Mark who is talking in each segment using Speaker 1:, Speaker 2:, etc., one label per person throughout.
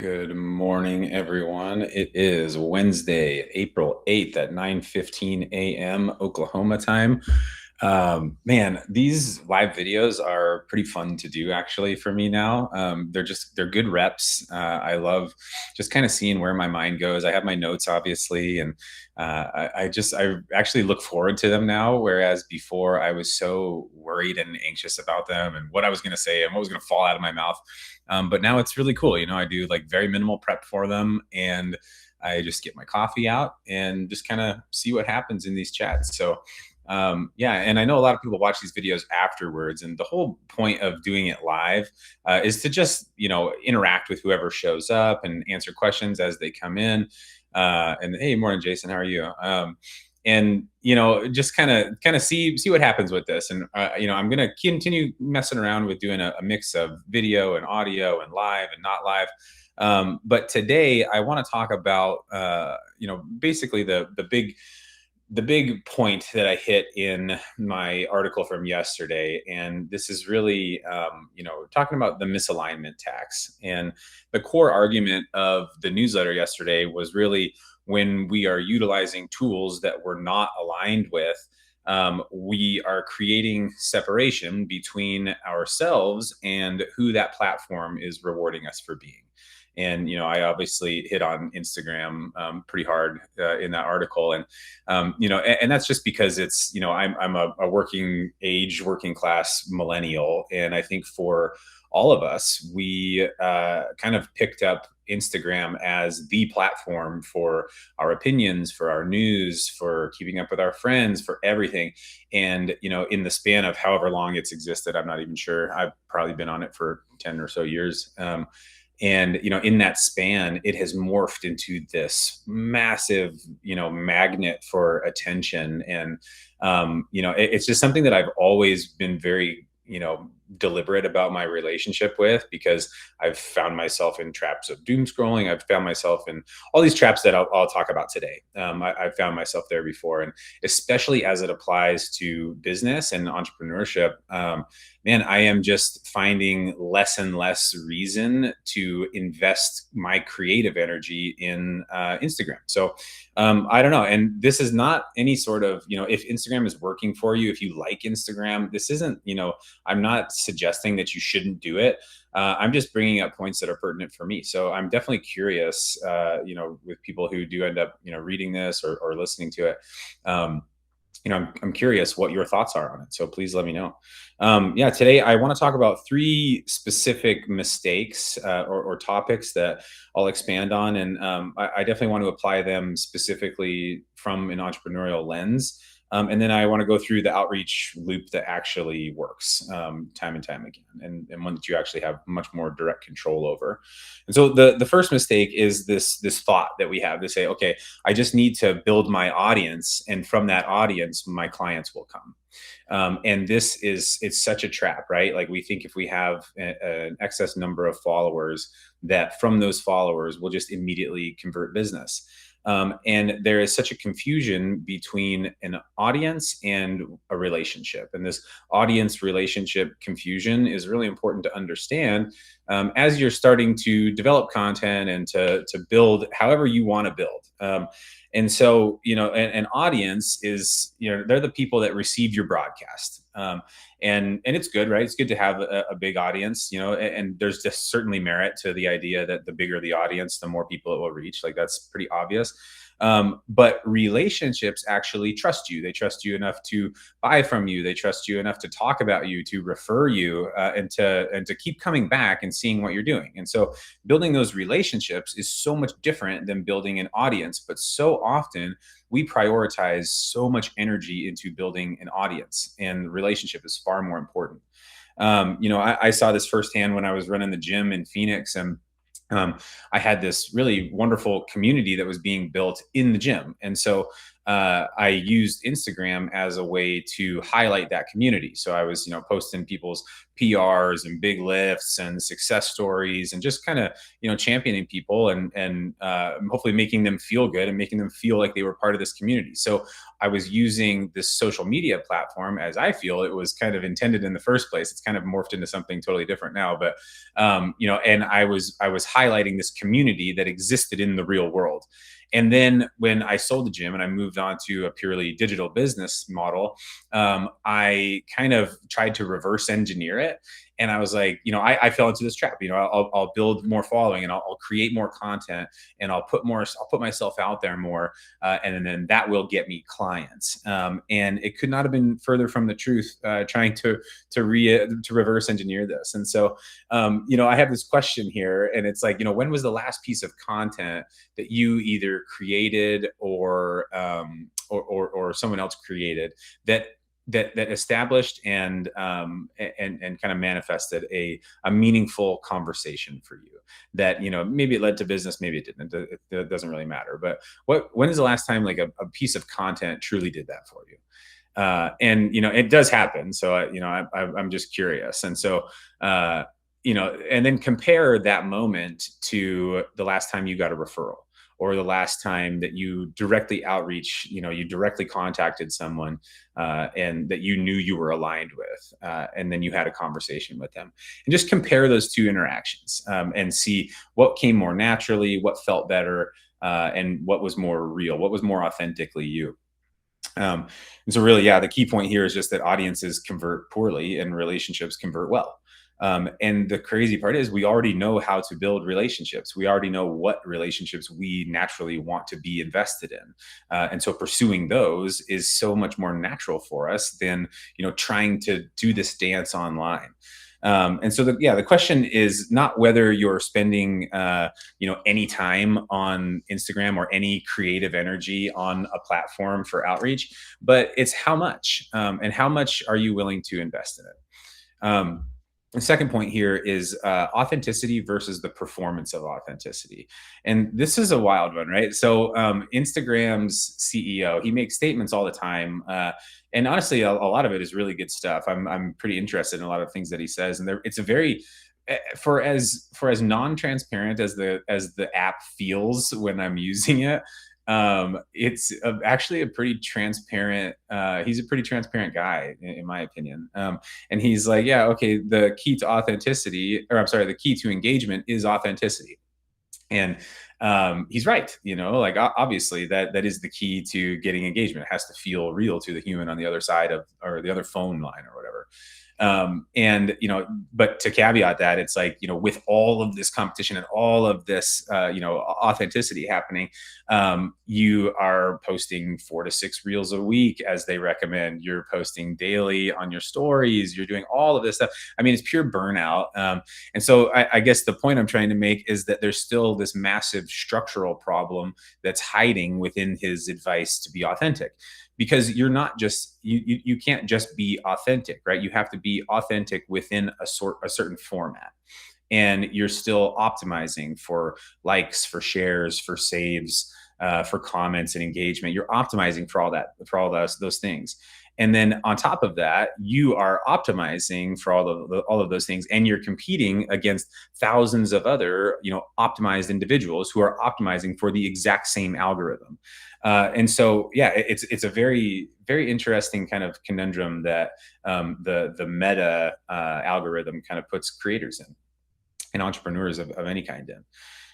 Speaker 1: Good morning, everyone. It is Wednesday, April 8th at 9:15 a.m. Oklahoma time. Man, these live videos are pretty fun to do actually for me now. They're good reps. I love just kind of seeing where my mind goes. I have my notes obviously, and I actually look forward to them now. Whereas before I was so worried and anxious about them and what I was going to say and what was going to fall out of my mouth. But now it's really cool. I do like very minimal prep for them, and I just get my coffee out and just kind of see what happens in these chats. So, yeah, and I know a lot of people watch these videos afterwards, and the whole point of doing it live is to just interact with whoever shows up and answer questions as they come in. And hey, morning, Jason, how are you? And just kind of see what happens with this. And I'm going to continue messing around with doing a mix of video and audio and live and not live. But today I want to talk about basically the big point that I hit in my article from yesterday. And this is really, talking about the misalignment tax. And the core argument of the newsletter yesterday was really when we are utilizing tools that we're not aligned with, we are creating separation between ourselves and who that platform is rewarding us for being. And I obviously hit on Instagram pretty hard in that article, and and that's just because it's I'm a working class millennial, and I think for all of us, we kind of picked up Instagram as the platform for our opinions, for our news, for keeping up with our friends, for everything. And in the span of however long it's existed, I'm not even sure. I've probably been on it for 10 or so years. And in that span it has morphed into this massive magnet for attention. And it's just something that I've always been very deliberate about my relationship with, because I've found myself in traps of doom scrolling. I've found myself in all these traps that I'll talk about today. I've found myself there before, and especially as it applies to business and entrepreneurship. Man, I am just finding less and less reason to invest my creative energy in Instagram. So I don't know. And this is not any sort of, if Instagram is working for you, if you like Instagram, this isn't, I'm not suggesting that you shouldn't do it. I'm just bringing up points that are pertinent for me. So I'm definitely curious, with people who do end up, reading this or listening to it. I'm curious what your thoughts are on it. So please let me know. Yeah, today I want to talk about three specific mistakes or topics that I'll expand on. And I definitely want to apply them specifically from an entrepreneurial lens. And then I want to go through the outreach loop that actually works time and time again, and one that you actually have much more direct control over. And so the first mistake is this thought that we have to say, okay, I just need to build my audience, and from that audience, my clients will come. And it's such a trap, right? Like we think if we have an excess number of followers, that from those followers we'll just immediately convert business. And there is such a confusion between an audience and a relationship. And this audience relationship confusion is really important to understand as you're starting to develop content and to build however you want to build. And so, an audience is, they're the people that receive your broadcast. And it's good, right? It's good to have a big audience, and there's just certainly merit to the idea that the bigger the audience, the more people it will reach. Like that's pretty obvious. But relationships actually trust you. They trust you enough to buy from you. They trust you enough to talk about you, to refer you, and to keep coming back and seeing what you're doing. And so, building those relationships is so much different than building an audience. But so often we prioritize so much energy into building an audience, and relationship is far more important. I saw this firsthand when I was running the gym in Phoenix, and I had this really wonderful community that was being built in the gym. And so I used Instagram as a way to highlight that community. So I was, posting people's PRs and big lifts and success stories, and just kind of, championing people, and hopefully making them feel good and making them feel like they were part of this community. So I was using this social media platform as I feel it was kind of intended in the first place. It's kind of morphed into something totally different now, but and I was highlighting this community that existed in the real world. And then when I sold the gym and I moved on to a purely digital business model, I kind of tried to reverse engineer it. And I was like, I fell into this trap. I'll build more following, and I'll create more content, and I'll put myself out there more, and then that will get me clients. And it could not have been further from the truth. Trying to reverse engineer this, and so I have this question here, and it's like, when was the last piece of content that you either created or someone else created that established and kind of manifested a meaningful conversation for you, that maybe it led to business, maybe it didn't. It doesn't really matter. But when is the last time like a piece of content truly did that for you? And it does happen. So I'm just curious. And so and then compare that moment to the last time you got a referral, or the last time that you directly outreach, you directly contacted someone, and that you knew you were aligned with, and then you had a conversation with them, and just compare those two interactions, and see what came more naturally, what felt better, and what was more real, what was more authentically you. And so really, yeah, the key point here is just that audiences convert poorly and relationships convert well. And the crazy part is we already know how to build relationships. We already know what relationships we naturally want to be invested in. And so pursuing those is so much more natural for us than, trying to do this dance online. And so the question is not whether you're spending, any time on Instagram or any creative energy on a platform for outreach, but it's how much, and how much are you willing to invest in it? The second point here is authenticity versus the performance of authenticity. And this is a wild one, right? So Instagram's CEO, he makes statements all the time. And honestly, a lot of it is really good stuff. I'm pretty interested in a lot of things that he says. And it's a very, for as non-transparent as the app feels when I'm using it, it's actually a pretty transparent, he's a pretty transparent guy in my opinion. And he's like, yeah, okay, the key to authenticity, or I'm sorry, the key to engagement is authenticity. And he's right. Like obviously that is the key to getting engagement. It has to feel real to the human on the other side of, or the other phone line or whatever. And but to caveat that, it's like, with all of this competition and all of this authenticity happening, you are posting 4 to 6 reels a week as they recommend. You're posting daily on your stories, you're doing all of this stuff. I mean, it's pure burnout. And so I guess the point I'm trying to make is that there's still this massive structural problem that's hiding within his advice to be authentic, because you're not just, you can't just be authentic, right? You have to be authentic within a certain format, and you're still optimizing for likes, for shares, for saves, for comments and engagement. You're optimizing for all those things. And then on top of that, you are optimizing for all of those things, and you're competing against thousands of other, optimized individuals who are optimizing for the exact same algorithm. And so, yeah, it's a very, very interesting kind of conundrum that the meta algorithm kind of puts creators in, and entrepreneurs of any kind in.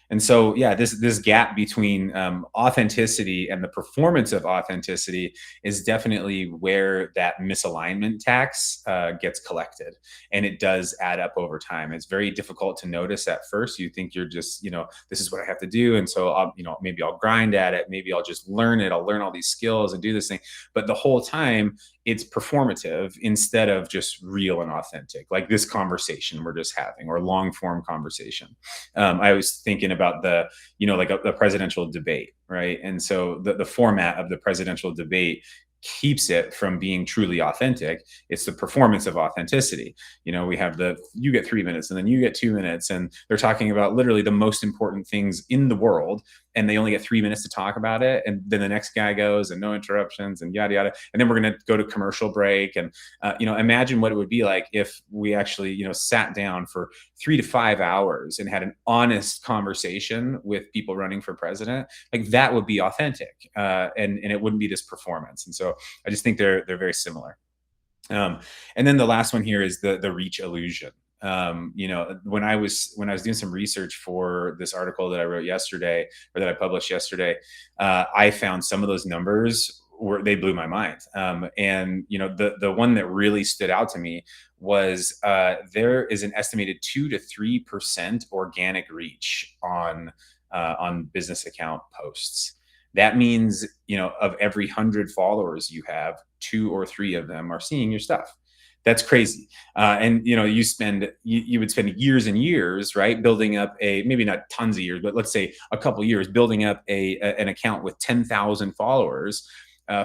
Speaker 1: And so, yeah, this gap between authenticity and the performance of authenticity is definitely where that misalignment tax gets collected, and it does add up over time. It's very difficult to notice at first. You think you're just, this is what I have to do, and so maybe I'll grind at it, maybe I'll just learn it, I'll learn all these skills and do this thing. But the whole time, it's performative instead of just real and authentic, like this conversation we're just having, or long form conversation. I was thinking about like a presidential debate, right? And so the format of the presidential debate keeps it from being truly authentic. It's the performance of authenticity. We have you get 3 minutes and then you get 2 minutes, and they're talking about literally the most important things in the world. and they only get 3 minutes to talk about it, and then the next guy goes and no interruptions and yada yada, and then we're going to go to commercial break. And imagine what it would be like if we actually sat down for 3 to 5 hours and had an honest conversation with people running for president. Like, that would be authentic, and it wouldn't be this performance. And so I just think they're very similar. And then the last one here is the reach illusion. When I was doing some research for this article that I wrote yesterday, or that I published yesterday, I found some of those numbers they blew my mind. And the one that really stood out to me was there is an estimated 2 to 3% organic reach on business account posts. That means, of every 100 followers you have, 2 or 3 of them are seeing your stuff. That's crazy. And you would spend years and years, right, building up maybe not tons of years, but let's say a couple years, building up an account with 10,000 followers,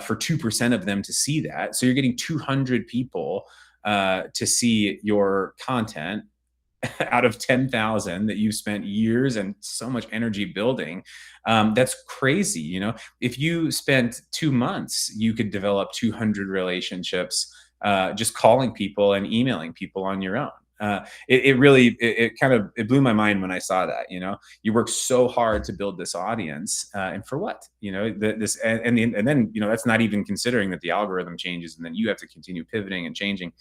Speaker 1: for 2% of them to see that. So you're getting 200 people to see your content out of 10,000 that you've spent years and so much energy building. That's crazy. If you spent 2 months, you could develop 200 relationships, just calling people and emailing people on your own. It really, it blew my mind when I saw that. You work so hard to build this audience, and for what? This and then that's not even considering that the algorithm changes, and then you have to continue pivoting and changing.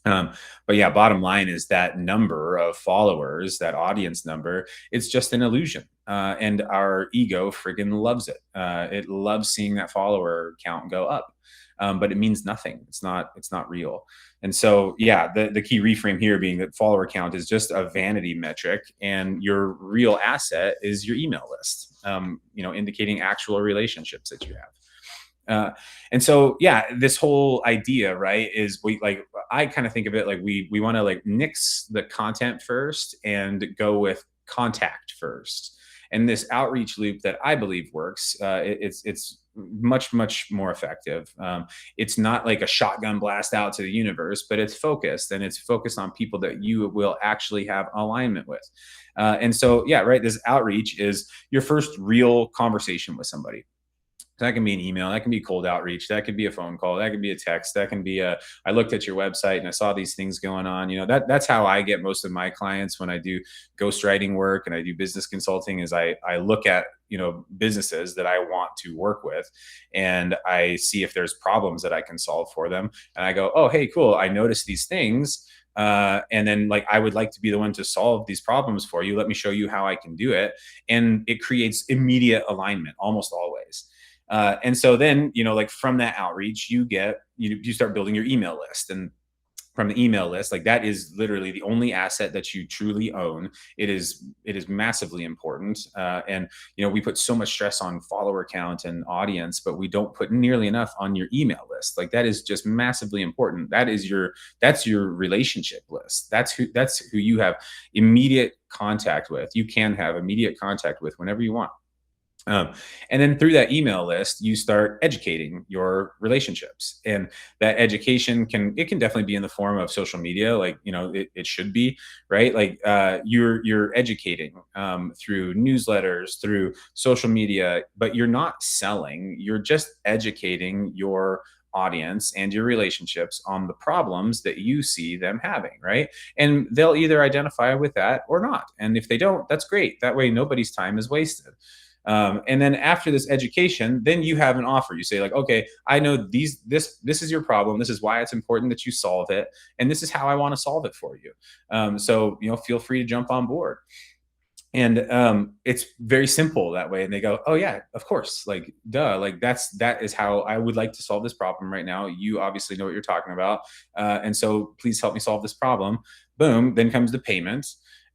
Speaker 1: But yeah, bottom line is that number of followers, that audience number, it's just an illusion. And our ego friggin' loves it. It loves seeing that follower count go up. But it means nothing. It's not real. And so, yeah, the key reframe here being that follower count is just a vanity metric, and your real asset is your email list, indicating actual relationships that you have. And so, yeah, this whole idea, right, is I kind of think of it like we want to nix the content first and go with contact first. And this outreach loop that I believe works, it's much more effective. It's not like a shotgun blast out to the universe, but it's focused, and it's focused on people that you will actually have alignment with. And so, yeah, right, this outreach is your first real conversation with somebody. That can be an email, that can be cold outreach, that could be a phone call, that could be a text, that can be I looked at your website and I saw these things going on. That's how I get most of my clients when I do ghostwriting work and I do business consulting. Is I look at businesses that I want to work with, and I see if there's problems that I can solve for them, and I go, oh, hey, cool, I noticed these things, and then I would like to be the one to solve these problems for you. Let me show you how I can do it. And it creates immediate alignment almost always. And so then, from that outreach, you start building your email list. And from the email list, that is literally the only asset that you truly own. It is massively important. And we put so much stress on follower count and audience, but we don't put nearly enough on your email list. That is just massively important. That's your relationship list. That's who you have immediate contact with. You can have immediate contact with whenever you want. And then through that email list, you start educating your relationships, and that education can definitely be in the form of social media. It should be, right. You're educating, through newsletters, through social media, but you're not selling. You're just educating your audience and your relationships on the problems that you see them having, right? And they'll either identify with that or not. And if they don't, that's great. That way, nobody's time is wasted. And then after this education, then you have an offer. You say okay, I know this is your problem. This is why it's important that you solve it. And this is how I want to solve it for you. So, feel free to jump on board. And it's very simple that way. And they go, oh yeah, of course. Duh. That is how I would like to solve this problem right now. You obviously know what you're talking about. And so please help me solve this problem. Boom. Then comes the payment.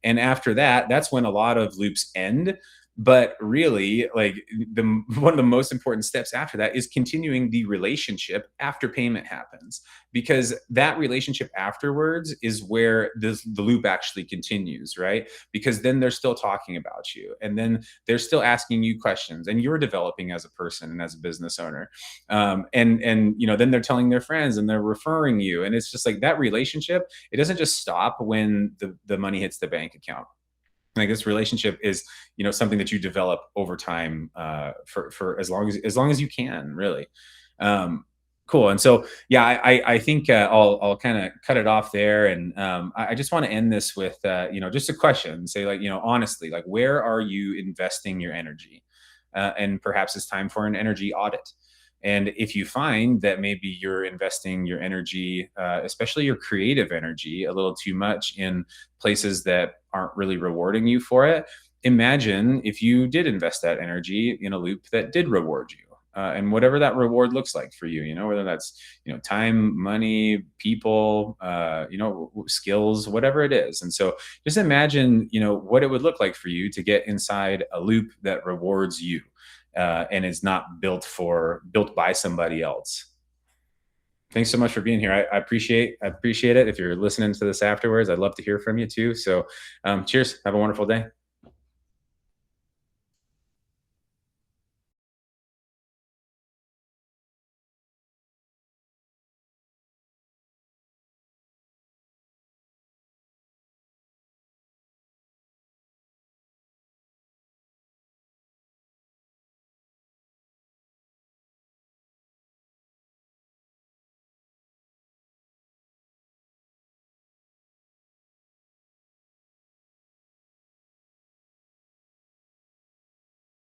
Speaker 1: And after that, that's when a lot of loops end. But really, one of the most important steps after that is continuing the relationship after payment happens, because that relationship afterwards is where the loop actually continues, right? Because then they're still talking about you, and then they're still asking you questions, and you're developing as a person and as a business owner. And then they're telling their friends and they're referring you, and it's just that relationship. It doesn't just stop when the money hits the bank account. Like this relationship is, something that you develop over time, for as long as you can, really. Um, cool. And so, yeah, I think, I'll kind of cut it off there, and I just want to end this with, just a question. Say, like, honestly, like, where are you investing your energy? And perhaps it's time for an energy audit. And if you find that maybe you're investing your energy, especially your creative energy, a little too much in places that aren't really rewarding you for it, imagine if you did invest that energy in a loop that did reward you. And whatever that reward looks like for you, whether that's, time, money, people, skills, whatever it is. And so just imagine, what it would look like for you to get inside a loop that rewards you, and is not built by somebody else. Thanks so much for being here. I appreciate it. If you're listening to this afterwards, I'd love to hear from you too. So, cheers. Have a wonderful day.